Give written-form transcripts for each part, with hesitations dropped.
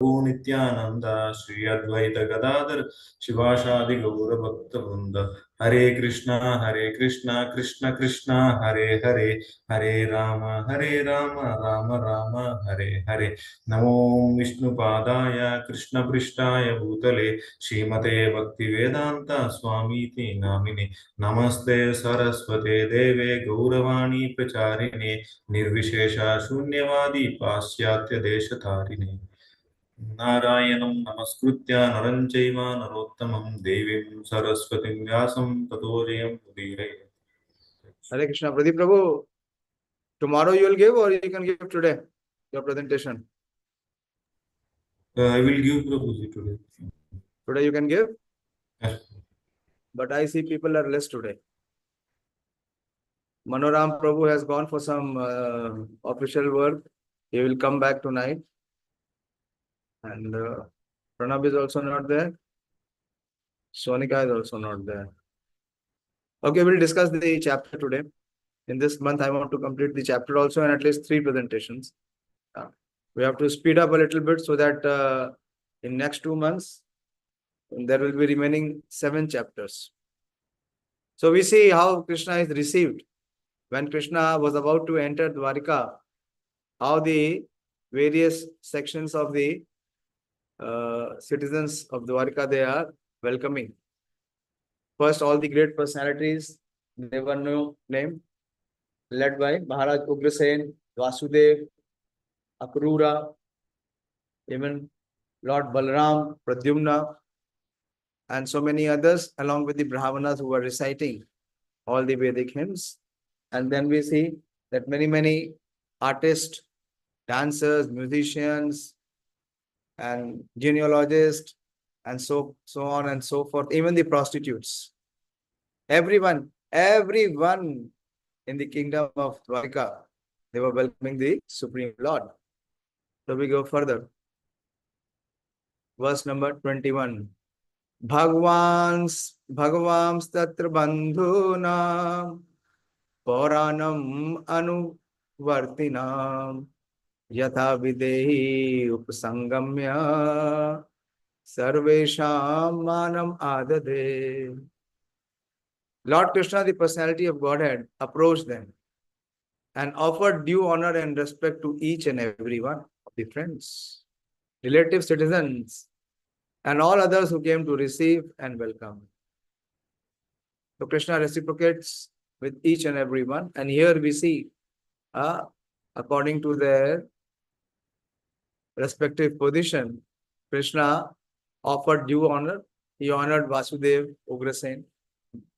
नित्यानंद श्री अद्वैत गदाधर शिवासादि गौर भक्त वृंद हरे कृष्णा कृष्ण कृष्ण हरे हरे हरे राम राम राम हरे हरे नमो विष्णुपादाय कृष्णपृष्ठाय भूतले श्रीमते भक्तिवेदांत स्वामीति नामिने नमस्ते सरस्वते देवे गौरवाणी प्रचारिणे निर्विशेष शून्यवादी पाश्चात्य देशतारिणे नारायणं नमस्कृत्य नरं चैव नरोत्तमं देवीं सरस्वतीं व्यासं ततो जयं मुदीरये. Hare Krishna. Pradeep Prabhu, tomorrow you will give or you can give today your presentation? I will give Prabhuji today. Today you can give? Yes. But I see people are less today. Manoram Prabhu has gone for some official work. He will come back tonight. And Pranab is also not there. Sonika is also not there. Okay, we'll discuss the chapter today. In this month, I want to complete the chapter also and at least 3 presentations. We have to speed up a little bit so that in next 2 months, there will be remaining 7 chapters. So we see how Krishna is received. When Krishna was about to enter Dwarika, how the various sections of the citizens of Dwarika, they are welcoming. First, all the great personalities, they were named, led by Maharaj Ugrasen, Vasudev, Akrura, even Lord Balaram, Pradyumna, and so many others, along with the Brahmanas who were reciting all the Vedic hymns. And then we see that many artists, dancers, musicians, and genealogists, and so on and so forth, even the prostitutes. Everyone in the kingdom of Dwarika, they were welcoming the Supreme Lord. So we go further. Verse number 21. Bhagavans tatra bandhunam Pauranam anuvartinam Yatha videhi upasangamya Sarvesham manam adade. Lord Krishna, the personality of Godhead, approached them and offered due honor and respect to each and every one of the friends, relative citizens, and all others who came to receive and welcome. So Krishna reciprocates with each and every one. And here we see, according to their respective position, Krishna offered due honor. He honored Vasudev, Ugrasen,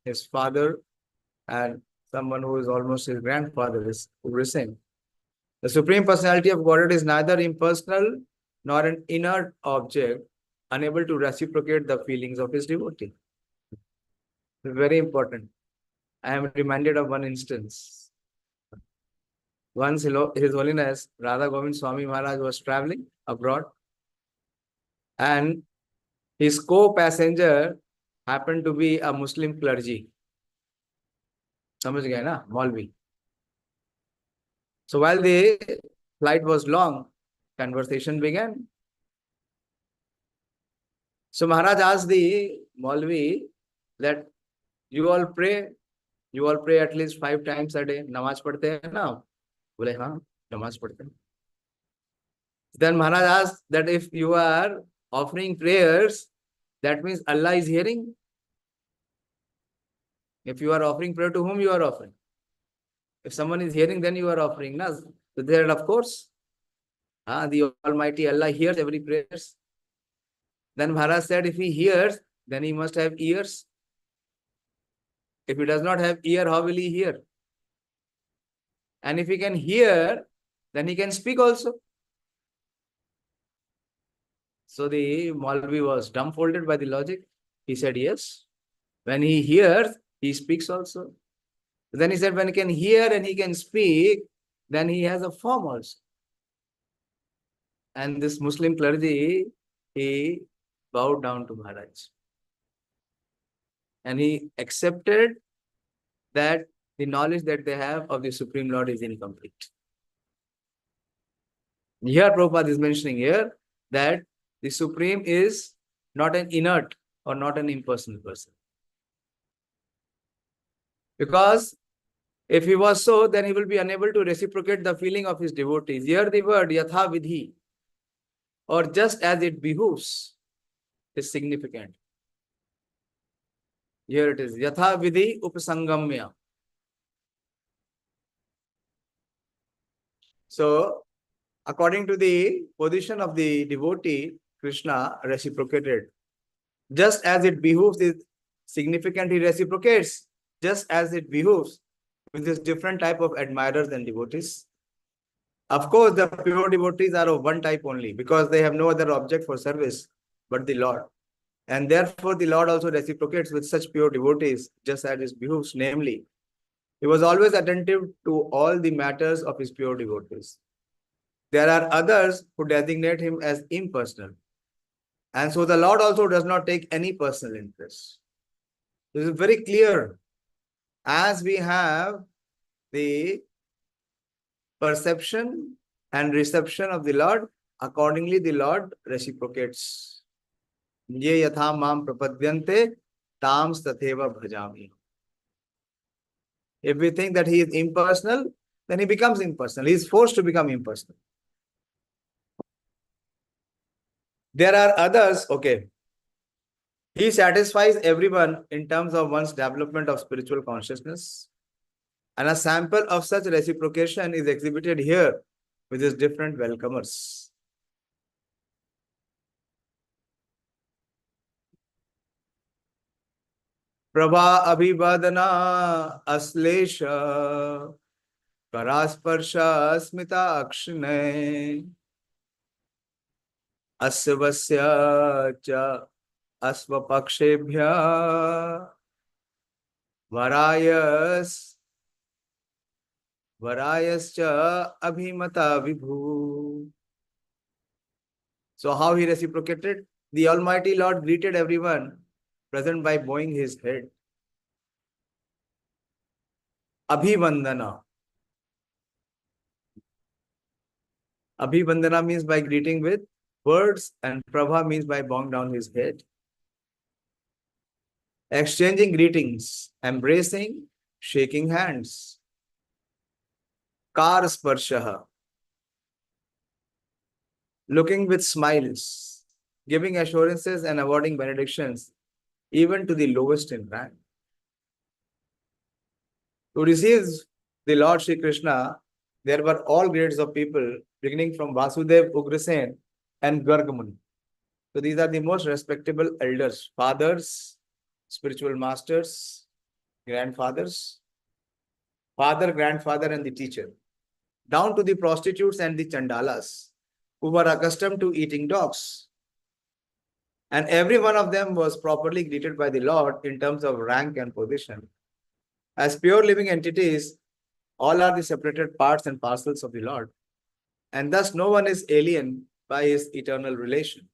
his father, and someone who is almost his grandfather is Ugrasen. The Supreme Personality of Godhead is neither impersonal nor an inert object, unable to reciprocate the feelings of his devotee. Very important. I am reminded of one instance. Once His Holiness Radha Govind Swami Maharaj was traveling abroad, and his co-passenger happened to be a Muslim clergy. समझ गए ना, Maulvi. So while the flight was long, conversation began. So Maharaj asked the Maulvi that you all pray at least 5 times a day. Namaz padhte hain na? Bole haan, namaz padhte hain. Then Maharaj asked that if you are offering prayers, that means Allah is hearing. If you are offering prayer, to whom you are offering? If someone is hearing, then you are offering. Na? So there, of course, the Almighty Allah hears every prayer. Then Maharaj said, if he hears, then he must have ears. If he does not have ear, how will he hear? And if he can hear, then he can speak also. So the Maulvi was dumbfolded by the logic. He said, yes. When he hears, he speaks also. Then he said, when he can hear and he can speak, then he has a form also. And this Muslim clergy, he bowed down to Maharaj. And he accepted that the knowledge that they have of the Supreme Lord is incomplete. Here Prabhupada is mentioning here that The Supreme is not an inert or not an impersonal person. Because if he was so, then he will be unable to reciprocate the feeling of his devotees. Here the word yatha vidhi, or just as it behooves, is significant. Here it is, yatha vidhi upasangamya. So, according to the position of the devotee, Krishna reciprocated. Just as it behooves is significant, he reciprocates. Just as it behooves with this different type of admirers and devotees. Of course, the pure devotees are of one type only because they have no other object for service but the Lord. And therefore, the Lord also reciprocates with such pure devotees, just as it behooves, namely, he was always attentive to all the matters of his pure devotees. There are others who designate him as impersonal. And so the Lord also does not take any personal interest. This is very clear. As we have the perception and reception of the Lord, accordingly the Lord reciprocates. Ye yatha mam prapadyante tam tatheva bhajami. If we think that he is impersonal, then he becomes impersonal. He is forced to become impersonal. There are others, okay. He satisfies everyone in terms of one's development of spiritual consciousness. And a sample of such reciprocation is exhibited here with his different welcomers. Prabha abhivadana aslesha karasparsha smita akshne asvasya cha asvapakshebhya varayascha abhimata vibhu. So how he reciprocated? The Almighty Lord greeted everyone present by bowing his head. Abhivandana. Abhivandana means by greeting with words, and Prabha means by bowing down his head. Exchanging greetings, embracing, shaking hands. Kar sparshaha. Looking with smiles, giving assurances and awarding benedictions, even to the lowest in rank. To receive the Lord Shri Krishna, there were all grades of people, beginning from Vasudev, Ugrasen, and Gargamuni. So these are the most respectable elders, fathers, spiritual masters, grandfathers, father, grandfather, and the teacher, down to the prostitutes and the chandalas, who were accustomed to eating dogs. And every one of them was properly greeted by the Lord in terms of rank and position. As pure living entities, all are the separated parts and parcels of the Lord. And thus no one is alien by his eternal relation.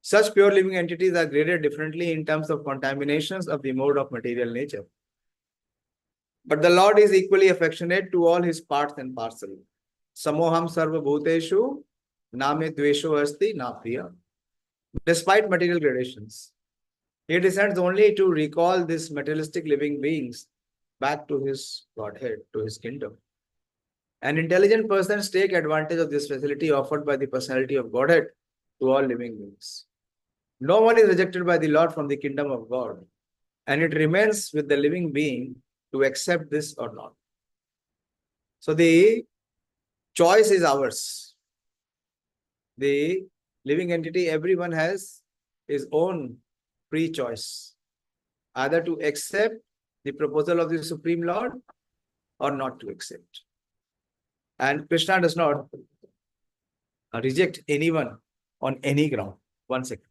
Such pure living entities are graded differently in terms of contaminations of the mode of material nature. But the Lord is equally affectionate to all his parts and parcels. Samoham sarva bhuteshu name dvesho asti na priya. Despite material gradations, he descends only to recall these materialistic living beings back to his Godhead, to his kingdom. And intelligent persons take advantage of this facility offered by the personality of Godhead to all living beings. No one is rejected by the Lord from the kingdom of God, and it remains with the living being to accept this or not. So the choice is ours. The living entity, everyone has his own free choice, either to accept the proposal of the Supreme Lord or not to accept. And Krishna does not reject anyone on any ground. 1 second.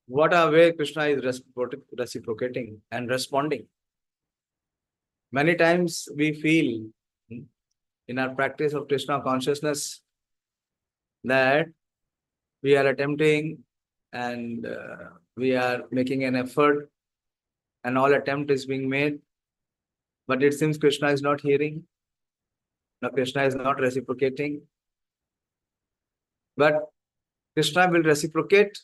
What a way Krishna is reciprocating and responding. Many times we feel in our practice of Krishna consciousness that we are attempting and we are making an effort and all attempt is being made, but it seems Krishna is not hearing. Now Krishna is not reciprocating. But Krishna will reciprocate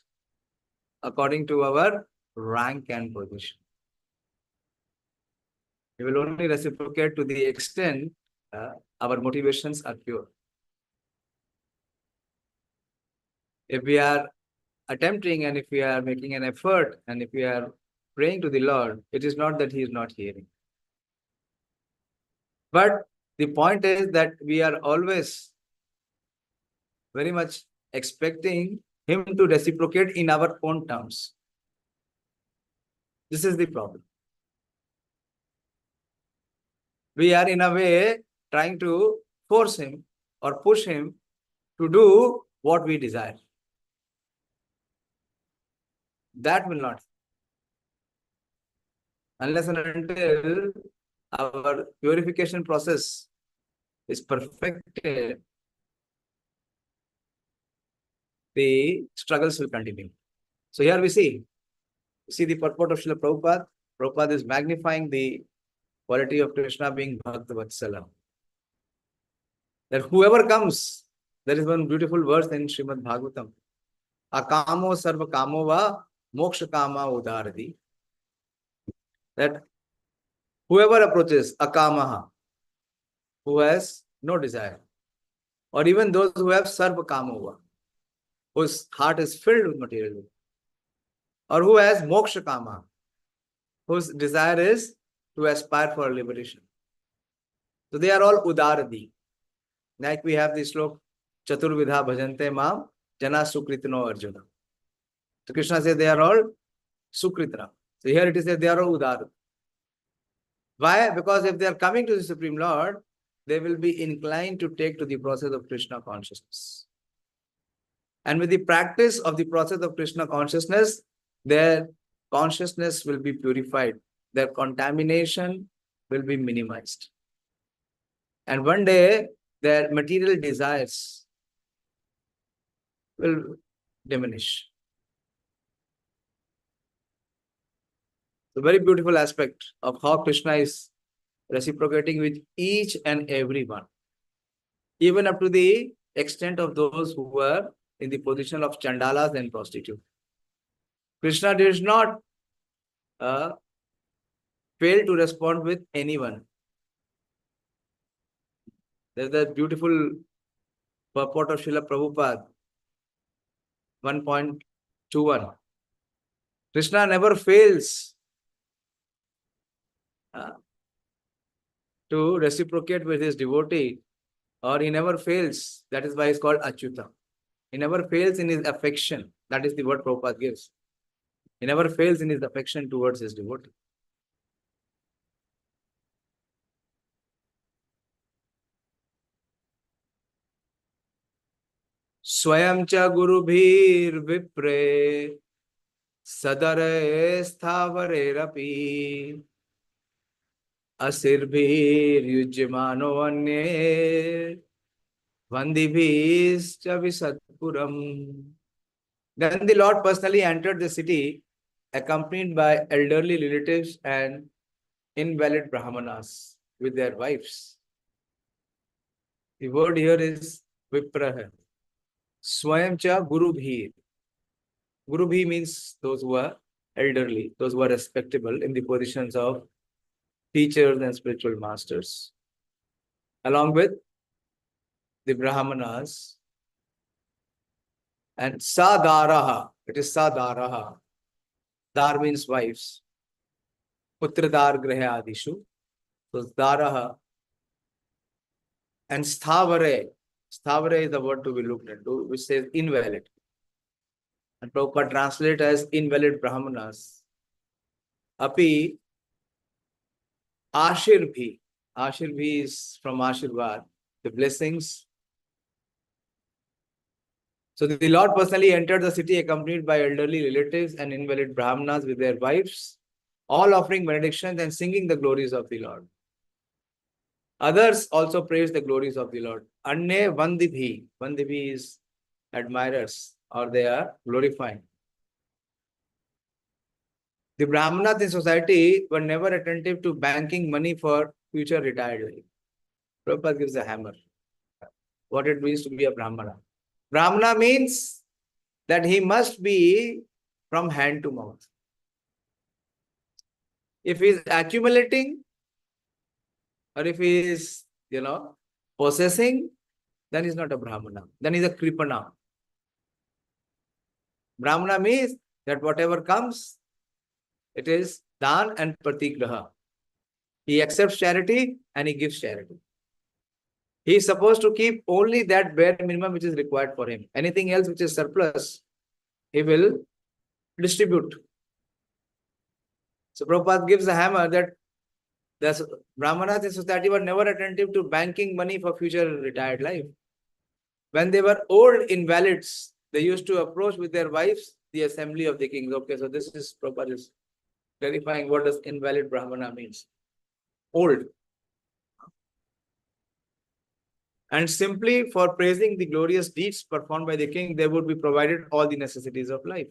according to our rank and position. He will only reciprocate to the extent our motivations are pure. If we are attempting and if we are making an effort and if we are praying to the Lord, it is not that He is not hearing. But the point is that we are always very much expecting Him to reciprocate in our own terms. This is the problem. We are in a way trying to force Him or push Him to do what we desire. That will not. Unless and until our purification process is perfected, the struggles will continue. So here we see the purport of Srila Prabhupada. Prabhupada is magnifying the quality of Krishna being Bhakta Vatsala. That whoever comes, there is one beautiful verse in Srimad Bhagavatam. Akamo sarva kamo va moksha kama udaradi. That whoever approaches akamaha, who has no desire, or even those who have sarva kamova, whose heart is filled with materialism, or who has moksha kama, whose desire is to aspire for liberation. So they are all udaradi. Like we have the slok, Chaturvidha bhajante mam, jana sukritno arjuna. So Krishna says they are all sukritra. So here it is that they are all udar. Why? Because if they are coming to the Supreme Lord, they will be inclined to take to the process of Krishna consciousness. And with the practice of the process of Krishna consciousness, their consciousness will be purified. Their contamination will be minimized. And one day, their material desires will diminish. The very beautiful aspect of how Krishna is reciprocating with each and every one, even up to the extent of those who were in the position of chandalas and prostitutes. Krishna did not fail to respond with anyone. There's that beautiful purport of Srila Prabhupada, 1.21. Krishna never fails to reciprocate with his devotee, or he never fails. That is why he's called Achyuta. He never fails in his affection. That is the word Prabhupada gives. He never fails in his affection towards his devotee. Swayam cha gurubhir vipre sadare sthavare rapi asirbhir yujyamano anye vandibhis cha visatpuram. Then the Lord personally entered the city accompanied by elderly relatives and invalid brahmanas with their wives. The word here is vipraha. Swayam cha gurubhir. Gurubhi means those who are elderly, those who are respectable in the positions of teachers and spiritual masters. Along with the brahmanas and sadaraha. It is sadaraha. Dar means wives. Putradar graha adishu. So daraha. And sthavare. Sthavare is the word to be looked into, which says invalid. And Prabhupada translate as invalid brahmanas. Api Ashirbhi. Ashirbhi is from Ashirvad, the blessings. So the Lord personally entered the city accompanied by elderly relatives and invalid brahmanas with their wives, all offering benedictions and singing the glories of the Lord. Others also praise the glories of the Lord. Anye vandibhi. Vandibhi is admirers, or they are glorifying. The Brahmanas in society were never attentive to banking money for future retired life. Prabhupada gives a hammer. What it means to be a Brahmana. Brahmana means that he must be from hand to mouth. If he is accumulating, or if he is, possessing, then he's not a Brahmana. Then he's a Kripana. Brahmana means that whatever comes, it is dan and pratigraha. He accepts charity and he gives charity. He is supposed to keep only that bare minimum which is required for him. Anything else which is surplus, he will distribute. So Prabhupada gives a hammer that the Brahmanas in society were never attentive to banking money for future retired life. When they were old invalids, they used to approach with their wives the assembly of the kings. Okay, so this is Prabhupada is clarifying what does invalid Brahmana means. Old. And simply for praising the glorious deeds performed by the king, they would be provided all the necessities of life.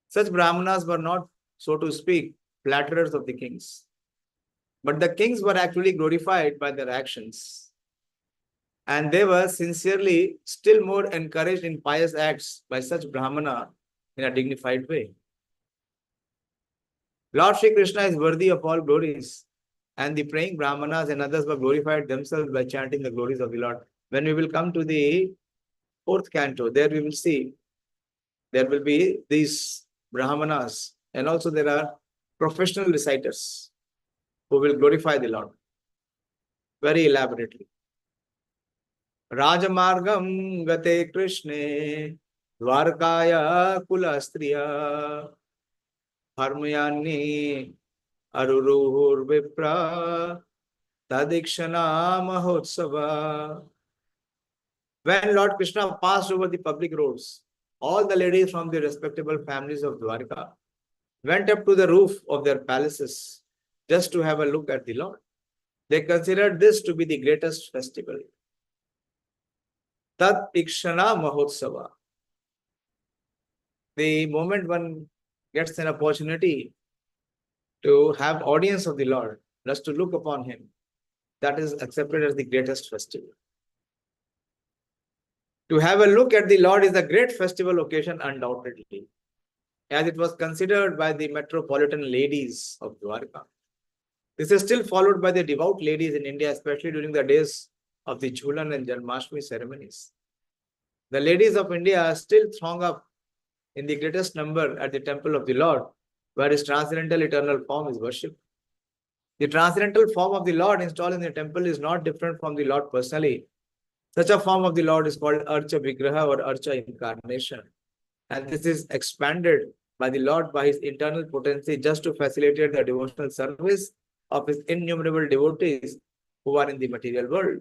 Such Brahmanas were not, so to speak, flatterers of the kings. But the kings were actually glorified by their actions. And they were sincerely still more encouraged in pious acts by such Brahmana in a dignified way. Lord Shri Krishna is worthy of all glories. And the praying Brahmanas and others were glorified themselves by chanting the glories of the Lord. When we will come to the 4th canto, there we will see there will be these Brahmanas, and also there are professional reciters who will glorify the Lord very elaborately. Rajamargam gate Krishne Dwarkaya kulastriya Harmayani Aruruhur Vipra Tadikshana Mahotsava. When Lord Krishna passed over the public roads, all the ladies from the respectable families of Dwarka went up to the roof of their palaces just to have a look at the Lord. They considered this to be the greatest festival. Tat Ikshana Mahotsava. The moment one gets an opportunity to have audience of the Lord, just to look upon him, that is accepted as the greatest festival. To have a look at the Lord is a great festival occasion, undoubtedly, as it was considered by the metropolitan ladies of Dwarka. This is still followed by the devout ladies in India, especially during the days of the Jhulan and Janmashtami ceremonies. The ladies of India still throng up in the greatest number at the temple of the Lord, where his transcendental eternal form is worshipped. The transcendental form of the Lord installed in the temple is not different from the Lord personally. Such a form of the Lord is called Archa Vigraha or Archa Incarnation. And this is expanded by the Lord by his internal potency just to facilitate the devotional service of his innumerable devotees who are in the material world.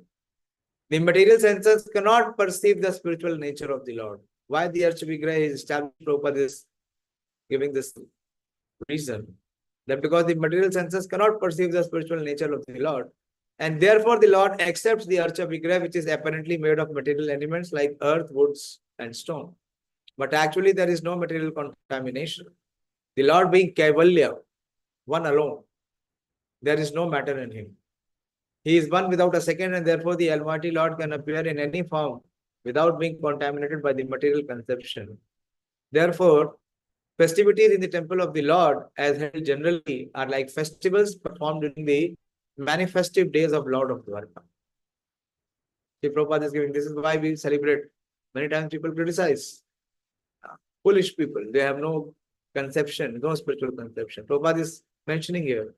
The material senses cannot perceive the spiritual nature of the Lord. Why the Archa Vigraha is established? Prabhupada is giving this reason. That because the material senses cannot perceive the spiritual nature of the Lord. And therefore the Lord accepts the Archa Vigraha, which is apparently made of material elements like earth, woods, and stone. But actually there is no material contamination. The Lord being Kaivalya, one alone, there is no matter in him. He is one without a second, and therefore the Almighty Lord can appear in any form without being contaminated by the material conception. Therefore, festivities in the temple of the Lord, as held generally, are like festivals performed during the manifestive days of Lord of Dwarka. The Prabhupada is giving, this is why we celebrate. Many times people criticize. Foolish people, they have no conception, no spiritual conception. Prabhupada is mentioning here.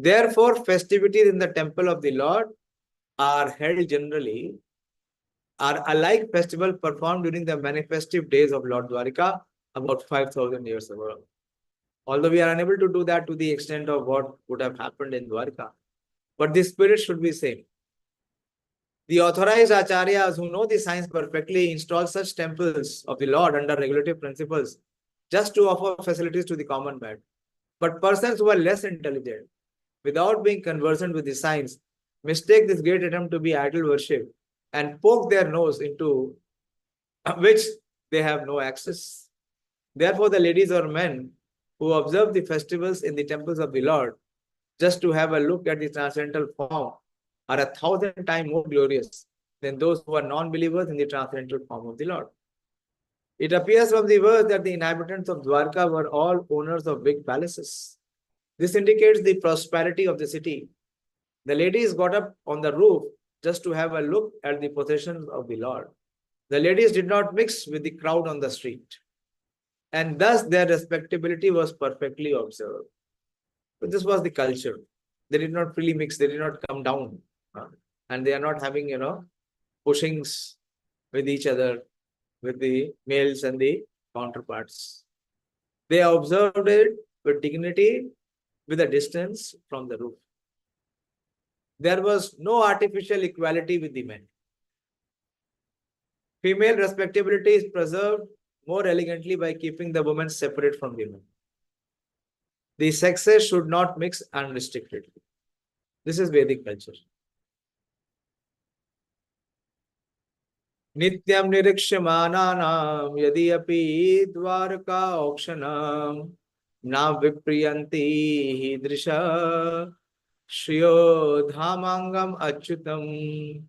Therefore, festivities in the temple of the Lord are held generally, are alike festival performed during the manifestive days of Lord Dwarka about 5,000 years ago. Although we are unable to do that to the extent of what would have happened in Dwarka, but the spirit should be same. The authorized acharyas who know the science perfectly install such temples of the Lord under regulative principles just to offer facilities to the common man. But persons who are less intelligent, without being conversant with the science, mistake this great attempt to be idol worship and poke their nose into which they have no access. Therefore, the ladies or men who observe the festivals in the temples of the Lord just to have a look at the transcendental form are 1,000 times more glorious than those who are non-believers in the transcendental form of the Lord. It appears from the verse that the inhabitants of Dwarka were all owners of big palaces. This indicates the prosperity of the city. The ladies got up on the roof just to have a look at the possessions of the Lord. The ladies did not mix with the crowd on the street, and thus their respectability was perfectly observed. But this was the culture. They did not freely mix, they did not come down. And they are not having, pushings with each other, with the males and the counterparts. They observed it with dignity, with a distance from the roof. There was no artificial equality with the men. Female respectability is preserved more elegantly by keeping the women separate from the men. The sexes should not mix unrestrictedly. This is Vedic culture. Nityam nirikshamananam yadi api dwarka aukshanam na vipriyanti hidrisha shriyo dhamangam achyutam.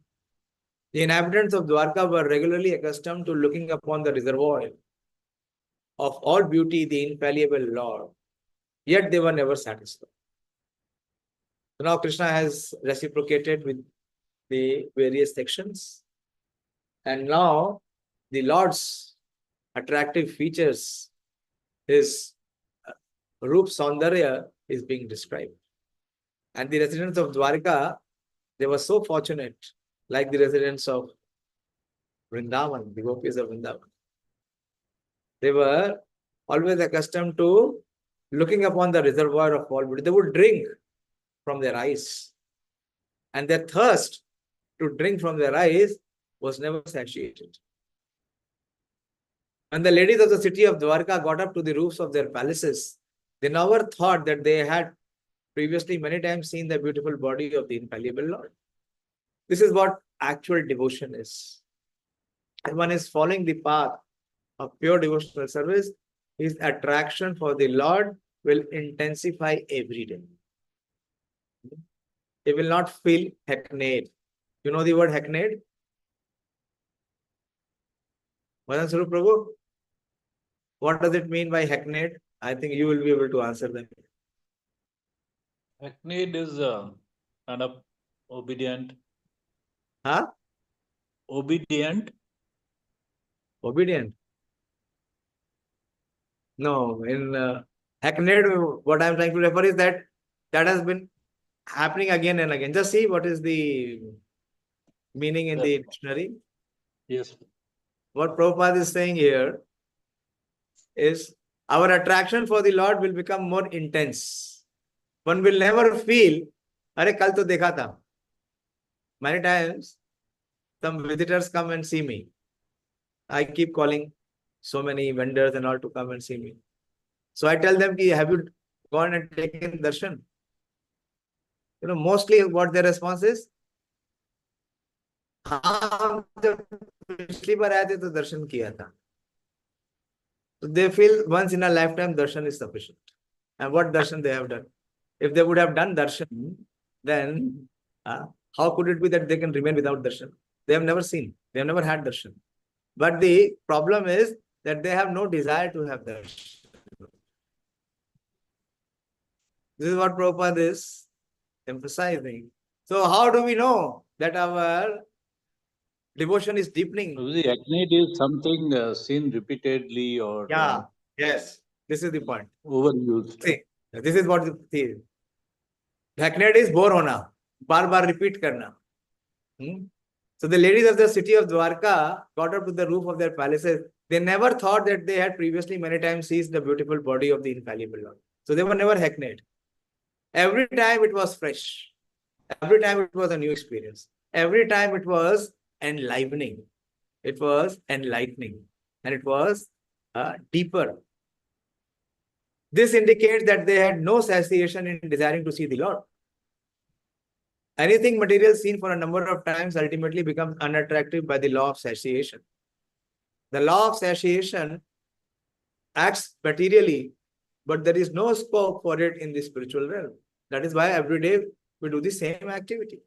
The inhabitants of Dwarka were regularly accustomed to looking upon the reservoir of all beauty, the infallible Lord, yet they were never satisfied. So now Krishna has reciprocated with the various sections, and now the Lord's attractive features, his Roop Saundarya, is being described. And the residents of Dwarka, they were so fortunate, like the residents of Vrindavan, the gopis of Vrindavan. They were always accustomed to looking upon the reservoir of all beauty. They would drink from their eyes, and their thirst to drink from their eyes was never satiated. When the ladies of the city of Dwarka got up to the roofs of their palaces, they never thought that they had previously many times seen the beautiful body of the infallible Lord. This is what actual devotion is. And one is following the path of pure devotional service, his attraction for the Lord will intensify every day. He will not feel hackneyed. You know the word hackneyed? Madan Swarup Prabhu, what does it mean by hackneyed? I think you will be able to answer them. Hackneyed is kind of obedient. Huh? Obedient. Obedient. No, in hackneyed, what I'm trying to refer is that has been happening again and again. Just see what is the meaning in the dictionary. Yes. What Prabhupada is saying here is our attraction for the Lord will become more intense. One will never feel, "Arey, kal to dekha tha." Many times, some visitors come and see me. I keep calling so many vendors and all to come and see me. So I tell them, have you gone and taken darshan? Mostly what their response is, हाँ, जब पिछली बार आए थे तो दर्शन किया था. So they feel once in a lifetime darshan is sufficient. And what darshan they have done? If they would have done darshan, then how could it be that they can remain without darshan? They have never seen. They have never had darshan. But the problem is that they have no desire to have darshan. This is what Prabhupada is emphasizing. So how do we know that our devotion is deepening? The hackneyed is something seen repeatedly or Yes. This is the point. overused. See, this is what the hackneyed is bore hona, bar repeat karna. So the ladies of the city of Dwarka got up to the roof of their palaces. They never thought that they had previously many times seen the beautiful body of the infallible Lord. So they were never hackneyed. Every time it was fresh. Every time it was a new experience. Every time it was enlivening. It was enlightening. And it was deeper. This indicates that they had no satiation in desiring to see the Lord. Anything material seen for a number of times ultimately becomes unattractive by the law of satiation. The law of satiation acts materially, but there is no scope for it in the spiritual realm. That is why every day we do the same activity.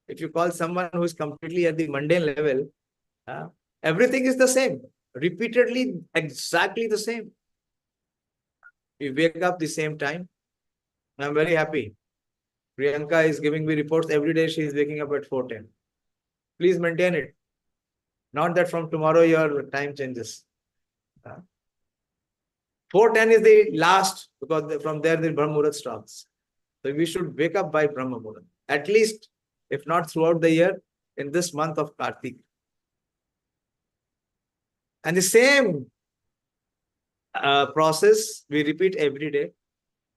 If you call someone who is completely at the mundane level, everything is the same, repeatedly exactly the same. We wake up the same time. I'm very happy. Priyanka is giving me reports every day. She is waking up at 4:10. Please maintain it. Not that from tomorrow your time changes. 4:10 is the last, because from there the Brahma Muhurat starts. So we should wake up by Brahma Muhurat. At least, if not throughout the year, in this month of Kartik. And the same process we repeat every day.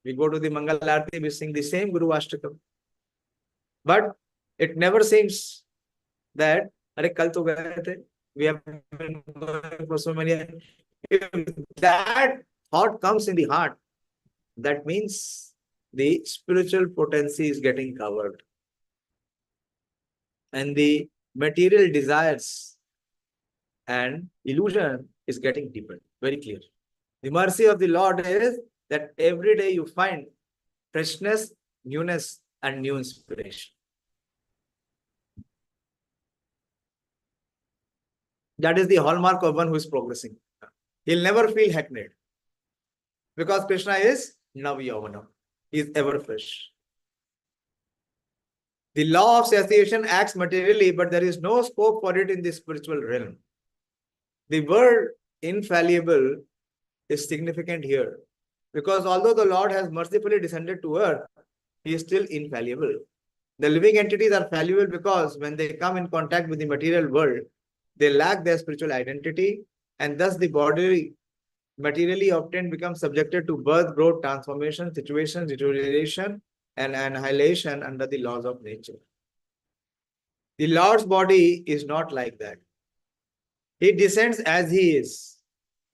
We go to the Mangal Aarti, we sing the same Guru Ashtakam. But it never seems that, Are kal to gaye the, we have been going for so many years. If that thought comes in the heart, that means the spiritual potency is getting covered. And the material desires and illusion is getting deeper, very clear. The mercy of the Lord is that every day you find freshness, newness, and new inspiration. That is the hallmark of one who is progressing. He'll never feel hackneyed, because Krishna is Nav-Yavanam. He is ever fresh. The law of satiation acts materially, but there is no scope for it in the spiritual realm. The word infallible is significant here, because although the Lord has mercifully descended to earth, he is still infallible. The living entities are fallible because when they come in contact with the material world, they lack their spiritual identity, and thus the body materially obtained becomes subjected to birth, growth, transformation, situation, deterioration, and annihilation under the laws of nature. The Lord's body is not like that. He descends as he is,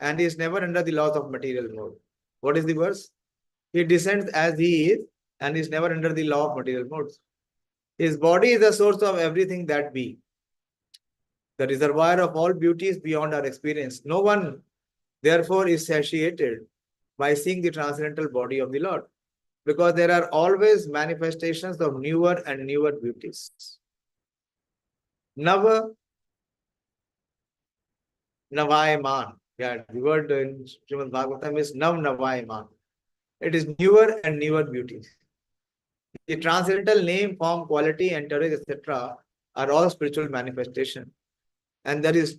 and he is never under the laws of material mode. What is the verse? He descends as he is, and is never under the law of material modes. His body is the source of everything that be, the reservoir of all beauties beyond our experience. No one, therefore, is satiated by seeing the transcendental body of the Lord, because there are always manifestations of newer and newer beauties. Nava Navaiman. Yeah, the word in Srimad Bhagavatam is Nav Navaiman. It is newer and newer beauties. The transcendental name, form, quality, entourage, etc. are all spiritual manifestation. And there is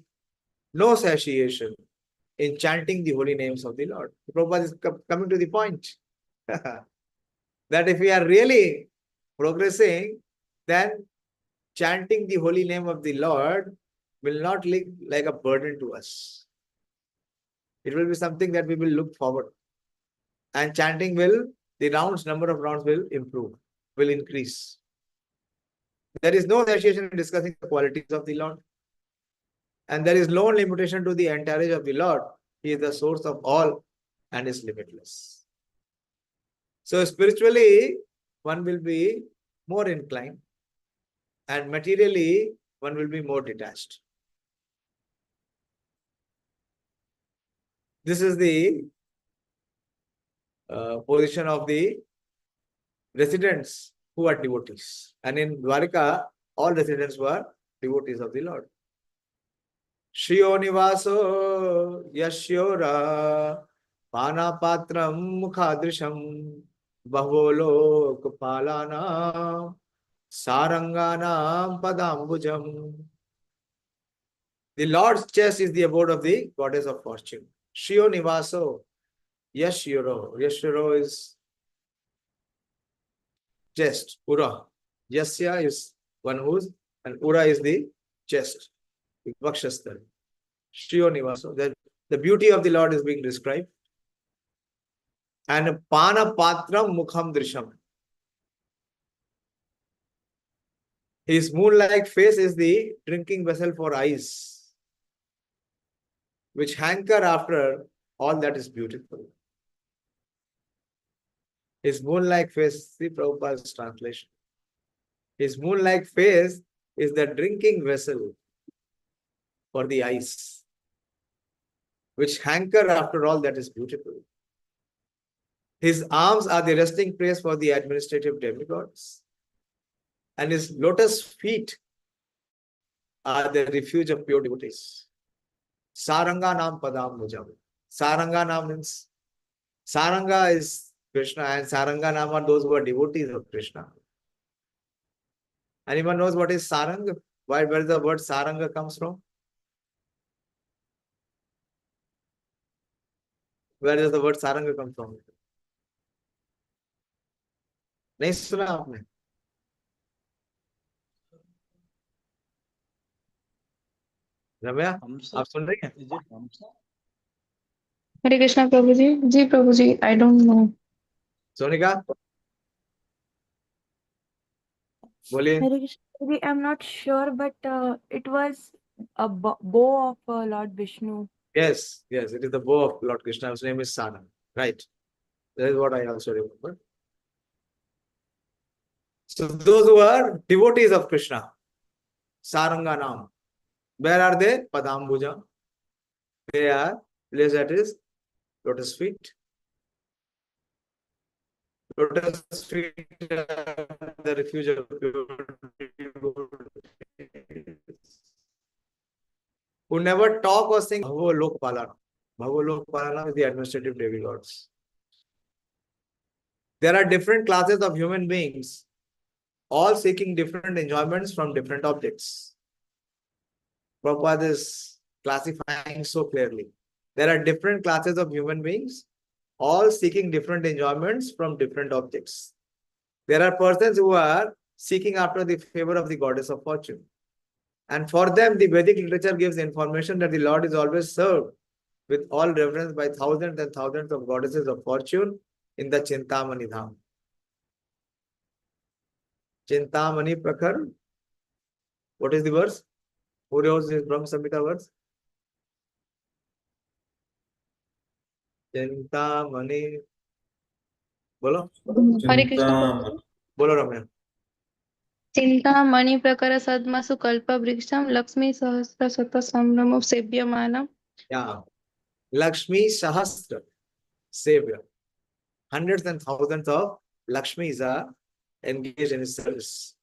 no satiation in chanting the holy names of the Lord. Prabhupada is coming to the point that if we are really progressing, then chanting the holy name of the Lord will not look like a burden to us. It will be something that we will look forward. And chanting will, the number of rounds will improve, will increase. There is no satiation in discussing the qualities of the Lord. And there is no limitation to the entourage of the Lord. He is the source of all and is limitless. So spiritually, one will be more inclined, and materially, one will be more detached. This is the position of the residents who are devotees. And in Dwarika, all residents were devotees of the Lord. Shriyo Nivaso Yashyora Panapatram Mukhadrisham Bahvolo Kupalana Sarangana Padambujam. The Lord's chest is the abode of the goddess of fortune. Shriyo Nivaso Yashyoro. Yashyoro is chest. Ura. Yasya is one whose, and Ura is the chest. Vakshasthal. Shriyo Nivaso. The beauty of the Lord is being described. And Pana Patram Mukham Drisham. His moon-like face is the drinking vessel for eyes, which hanker after all that is beautiful. His moon-like face, see Prabhupada's translation. His moon-like face is the drinking vessel for the eyes, which hanker after all that is beautiful. His arms are the resting place for the administrative demigods, and his lotus feet are the refuge of pure devotees. Saranga nam padam mujam. Saranga nam means Saranga is Krishna, and Saranga nam are those who are devotees of Krishna. Anyone knows what is Saranga? Where the word Saranga comes from? Where does the word Saranga come from? नहीं सुना आपने? रम्या, Hamsa? आप सुन रही हैं? Is it Hamsa? Hare Krishna Prabhuji. Ji Prabhuji, I don't know. Sonika, बोलिए. Hare Krishna, Prabhuji, I'm not sure, but it was a bow of Lord Vishnu. Yes, it is the bow of Lord Krishna. His name is Saranga. Right. That is what I also remember. So those who are devotees of Krishna, Saranga Nam, where are they? Padambuja. They are placed at his lotus feet. Lotus feet are the refuge of who never talk or sing Bhavo Lok Palana. Bhavo Lok Palana is the administrative demigods. There are different classes of human beings, all seeking different enjoyments from different objects. Prabhupada is classifying so clearly. There are different classes of human beings, all seeking different enjoyments from different objects. There are persons who are seeking after the favor of the goddess of fortune. And for them, the Vedic literature gives information that the Lord is always served with all reverence by thousands and thousands of goddesses of fortune in the Chintamani Dham. Chintamani Prakhar. What is the verse? Who knows this Brahma Samhita verse? Chintamani. Bolo? Hare Krishna. Chintamani. Bolo Ramya. Chintamani prakara sadmasu kalpa vriksham Lakshmi sahasra sata sambramo sevyamana. Yeah. Lakshmi Sahasra. Savior. Hundreds and thousands of Lakshmis are engaged in his service.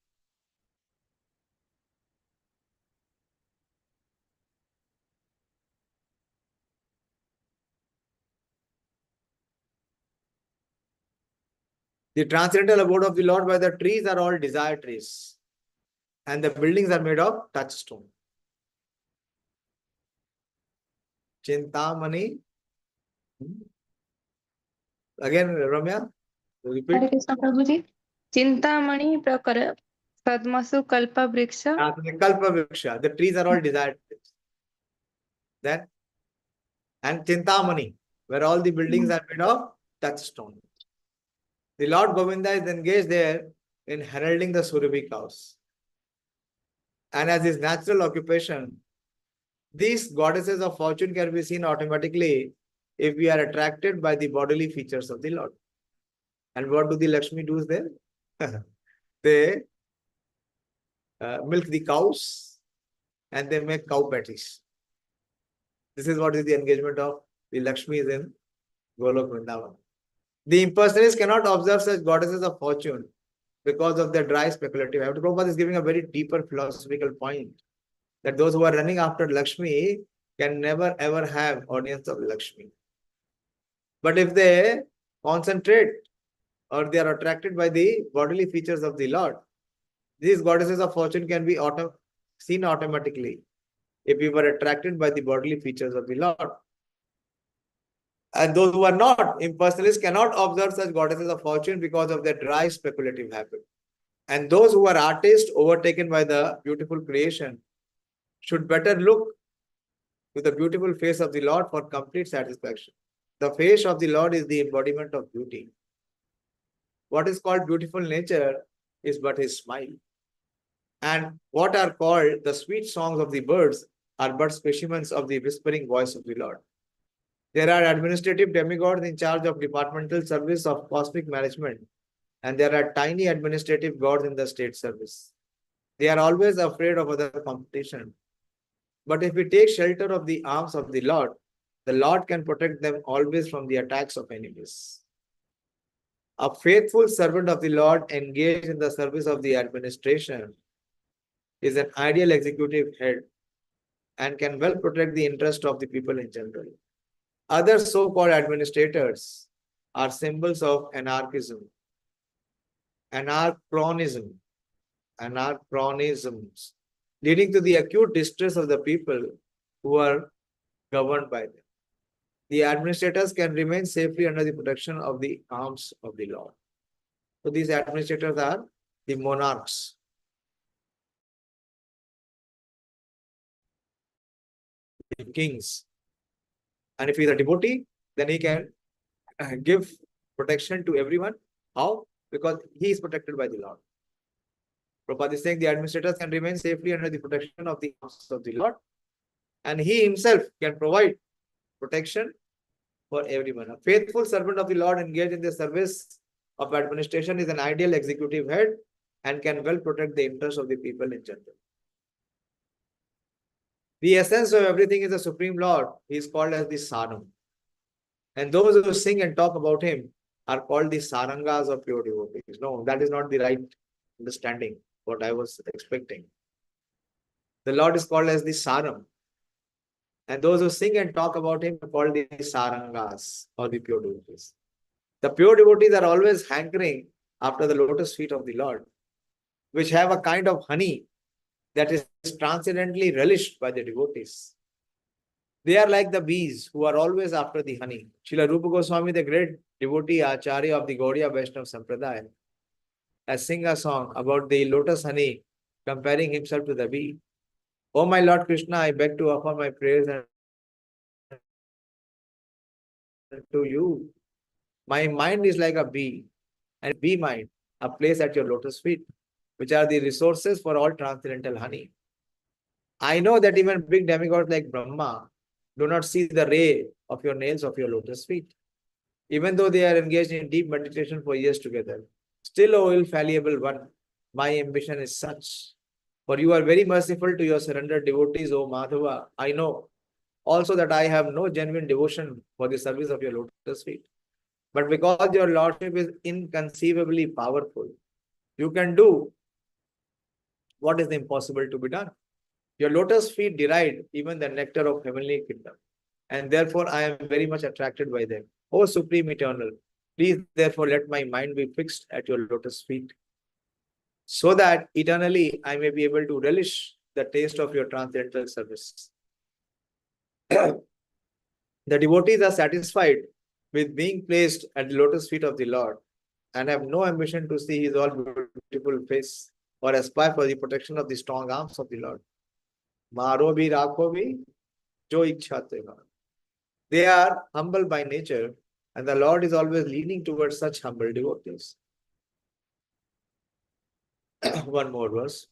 The transcendental abode of the Lord by the trees are all desire trees. And the buildings are made of touchstone. Chintamani. Again, Ramya, Hare repeat. Krishna Prabhuji. Chintamani prakara sadmasu kalpa vriksha. Kalpa Vriksha. The trees are all desire trees. Then, and Chintamani, where all the buildings are made of touchstone. The Lord Govinda is engaged there in heralding the Surabhi cows. And as his natural occupation, these goddesses of fortune can be seen automatically if we are attracted by the bodily features of the Lord. And what do the Lakshmi do there? They milk the cows and they make cow patties. This is what is the engagement of the Lakshmis in Golok Vrindavan. The impersonalists cannot observe such goddesses of fortune because of their dry speculative. Prabhupada is giving a very deeper philosophical point that those who are running after Lakshmi can never ever have audience of Lakshmi. But if they concentrate or they are attracted by the bodily features of the Lord, these goddesses of fortune can be seen automatically if we were attracted by the bodily features of the Lord. And those who are not, impersonalists cannot observe such goddesses of fortune because of their dry speculative habit. And those who are artists overtaken by the beautiful creation should better look to the beautiful face of the Lord for complete satisfaction. The face of the Lord is the embodiment of beauty. What is called beautiful nature is but his smile. And what are called the sweet songs of the birds are but specimens of the whispering voice of the Lord. There are administrative demigods in charge of departmental service of cosmic management and there are tiny administrative gods in the state service. They are always afraid of other competition. But if we take shelter of the arms of the Lord can protect them always from the attacks of enemies. A faithful servant of the Lord engaged in the service of the administration is an ideal executive head and can well protect the interest of the people in general. Other so-called administrators are symbols of anarchisms, leading to the acute distress of the people who are governed by them. The administrators can remain safely under the protection of the arms of the Lord. So these administrators are the monarchs. The kings. And if he is a devotee, then he can give protection to everyone. How? Because he is protected by the Lord. Prabhupada is saying the administrators can remain safely under the protection of the arms of the Lord, and he himself can provide protection for everyone. A faithful servant of the Lord engaged in the service of administration is an ideal executive head and can well protect the interests of the people in general. The essence of everything is the Supreme Lord. He is called as the Saram. And those who sing and talk about him are called the Sarangas of pure devotees. No, that is not the right understanding, what I was expecting. The Lord is called as the Saram. And those who sing and talk about him are called the Sarangas or the pure devotees. The pure devotees are always hankering after the lotus feet of the Lord, which have a kind of honey that is transcendently relished by the devotees. They are like the bees who are always after the honey. Srila Rupa Goswami, the great devotee Acharya of the Gaudiya Vaishnava Sampradaya, has sing a song about the lotus honey, comparing himself to the bee. Oh my Lord Krishna, I beg to offer my prayers to you. My mind is like a bee, and bee mind, a place at your lotus feet, which are the resources for all transcendental honey. I know that even big demigods like Brahma do not see the ray of your nails of your lotus feet, even though they are engaged in deep meditation for years together. Still, O infallible one, my ambition is such. For you are very merciful to your surrendered devotees, O Madhava. I know also that I have no genuine devotion for the service of your lotus feet. But because your Lordship is inconceivably powerful, you can do what is impossible to be done. Your lotus feet deride even the nectar of heavenly kingdom, and therefore I am very much attracted by them. O Supreme Eternal, please therefore let my mind be fixed at your lotus feet, so that eternally I may be able to relish the taste of your transcendental service. The devotees are satisfied with being placed at the lotus feet of the Lord and have no ambition to see his all beautiful face or aspire for the protection of the strong arms of the Lord. Maro bhi rakho bhi jo ichha teva. They are humble by nature, and the Lord is always leaning towards such humble devotees. One more verse.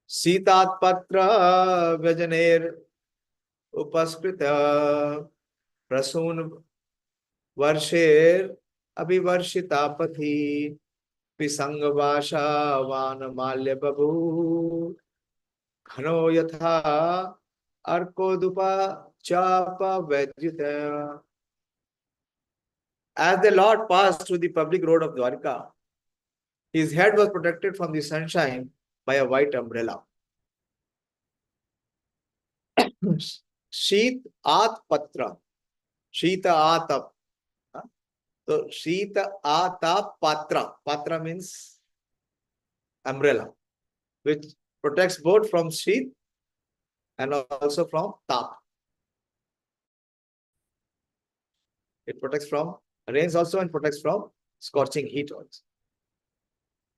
Sitat patra vyajaner upaskrita prasun varsher abhivarshitapathi pisangvasha van malya babu khano yatha arkodupa chapa vajita. As the Lord passed through the public road of Dwarka, his head was protected from the sunshine by a white umbrella. Sheet at patra. Sheeta atap. So Sheeta ata patra. Patra means umbrella, which protects both from sheet and also from tap. It protects from rains also and protects from scorching heat also.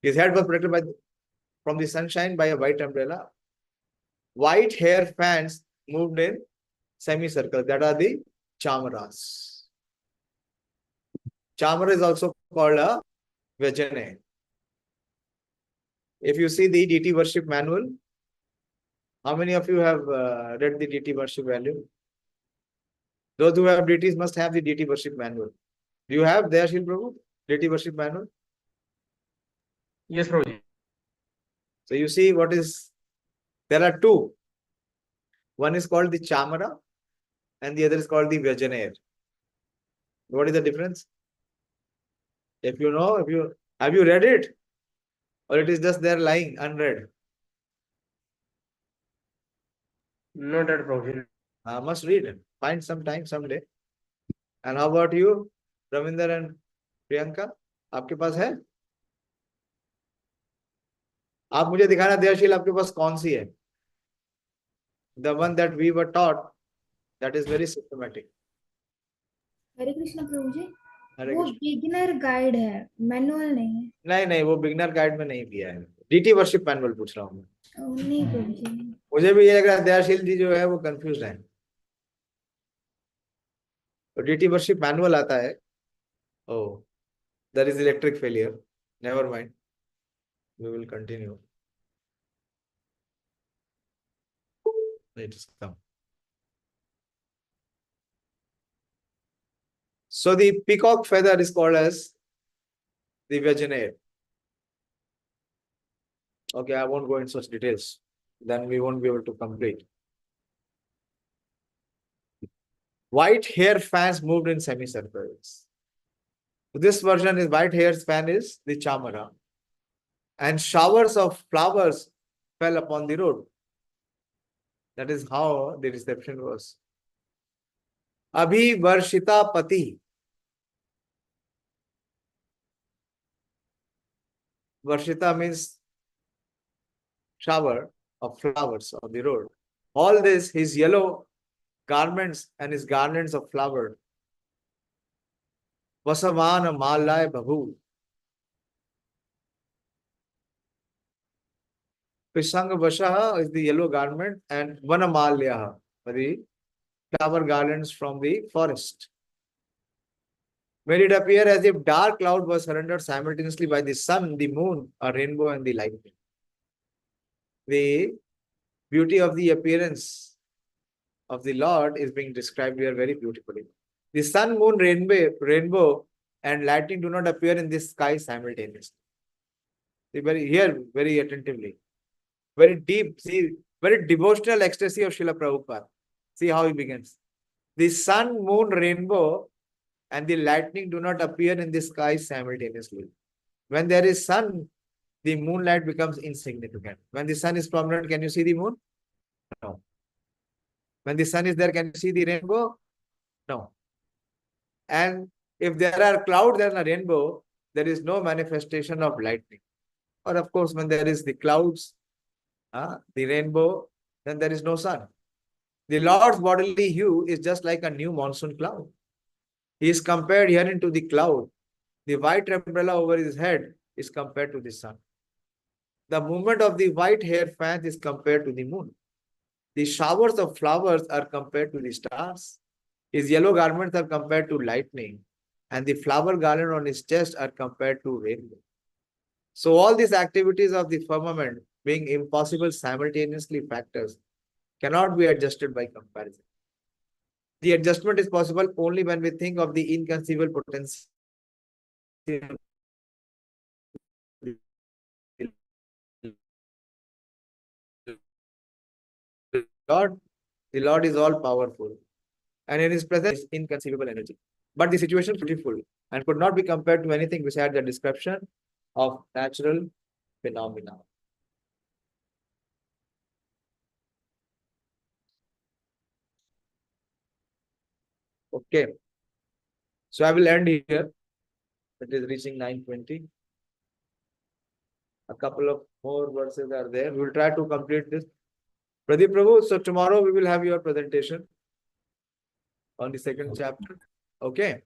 His head was protected from the sunshine by a white umbrella. White hair fans moved in semicircle. That are the chamaras. Chamara is also called a Vajane. If you see the deity worship manual, how many of you have read the deity worship manual? Those who have deities must have the deity worship manual. Do you have there, Shil Prabhu? Deity worship manual? Yes, Prabhuji. So you see there are two. One is called the Chamara and the other is called the Vyajaner. What is the difference? If you know, have you read it? Or it is just there lying unread? Not that, Prabhuji. Must read it. Find some time someday. And how about you, Ravinder and Priyanka? आपके पास है? आप मुझे दिखाना दयाशील आपके पास कौन सी है? The one that we were taught, that is very systematic. हरे कृष्णा प्रभु जी, हरे वो Krishna. Beginner guide है, मैनुअल नहीं है। नहीं वो बिगनर गाइड में नहीं दिया है। डीटी वर्शिप मैनुअल पूछ रहा हूँ मैं। नहीं प्रभु जी। मुझे भी ये लग रहा है दयाशील जी जो है वो कंफ्यूज है। तो डीटी वर्शिप मैनुअल आता है। Oh, there is electric failure. Never mind. We will continue. It is come. So the peacock feather is called as the Vyajaner. Okay, I won't go into such details. Then we won't be able to complete. White hair fans moved in semicircles. This version is white hair fan is the Chamara. And showers of flowers fell upon the road. That is how the reception was. Abhi Varshita Pati. Varshita means shower of flowers on the road. All this, his yellow garments and his garlands of flower. Vasavana Malay Bahu. Pishanga Vashaha is the yellow garment and Vanamalyaha, the flower garlands from the forest. Made it appear as if dark cloud was surrendered simultaneously by the sun, the moon, a rainbow, and the lightning. The beauty of the appearance of the Lord is being described here very beautifully. The sun, moon, rainbow, and lightning do not appear in the sky simultaneously. See, very attentively. Very deep, see, very devotional ecstasy of Srila Prabhupada. See how he begins. The sun, moon, rainbow, and the lightning do not appear in the sky simultaneously. When there is sun, the moonlight becomes insignificant. When the sun is prominent, can you see the moon? No. When the sun is there, can you see the rainbow? No. And if there are clouds and a rainbow, there is no manifestation of lightning. Or of course, when there is the clouds, the rainbow, then there is no sun. The Lord's bodily hue is just like a new monsoon cloud. He is compared herein to the cloud. The white umbrella over his head is compared to the sun. The movement of the white hair fans is compared to the moon. The showers of flowers are compared to the stars. His yellow garments are compared to lightning. And the flower garland on his chest are compared to rainbow. So all these activities of the firmament, being impossible simultaneously factors, cannot be adjusted by comparison. The adjustment is possible only when we think of the inconceivable potential. The Lord is all powerful, and in his presence is inconceivable energy. But the situation is beautiful and could not be compared to anything besides the description of natural phenomena. Okay. So I will end here. It is reaching 9:20. A couple of more verses are there. We will try to complete this. Pradeep Prabhu, so tomorrow we will have your presentation on the second chapter. Okay.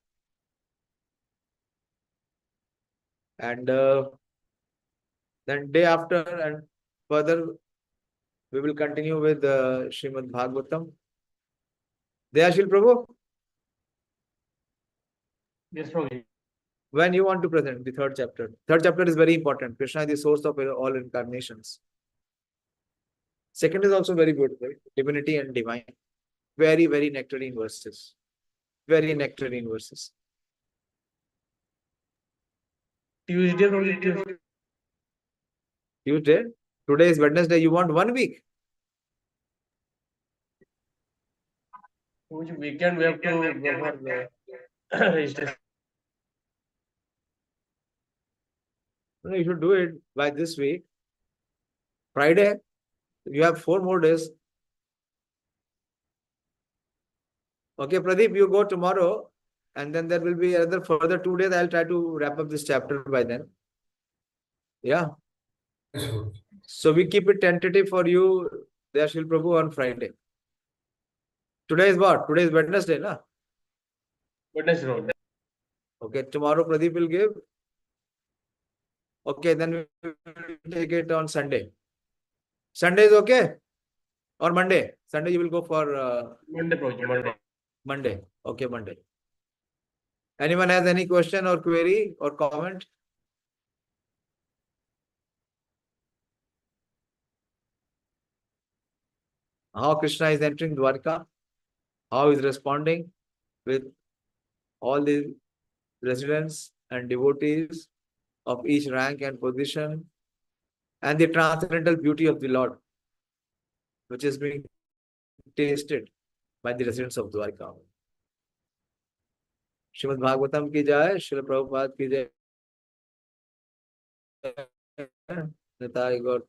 And then day after and further, we will continue with Srimad Bhagavatam. Dayashil Prabhu, Yes, Prabhuji. when you want to present the third chapter? Third chapter is very important. Krishna is the source of all incarnations. Second is also very beautiful. Divinity and divine. Very, very nectarine verses. Very nectarine verses. Tuesday, Prabhuji, Tuesday. Tuesday. Today is Wednesday. You want 1 week? Prabhuji, weekend we have to go for the registration. No, you should do it by this week. Friday, you have 4 more days. Okay, Pradeep, you go tomorrow, and then there will be another further 2 days. I'll try to wrap up this chapter by then. Yeah. Yes, Prabhuji. So we keep it tentative for you, Dayashil Prabhu, on Friday. Today is what? Today is Wednesday, na? Wednesday, Prabhuji. Okay, tomorrow Pradeep will give. Okay, then we will take it on Sunday. Sunday is okay? Or Monday? Sunday you will go for Monday, Prabhuji, Monday. Monday. Okay, Monday. Anyone has any question or query or comment? How Krishna is entering Dwarka? How is responding with all the residents and devotees of each rank and position, and the transcendental beauty of the Lord, which is being tasted by the residents of Dwarka. Srimad Bhagavatam ki jai, Srila Prabhupada ki jai. Nitai Gaur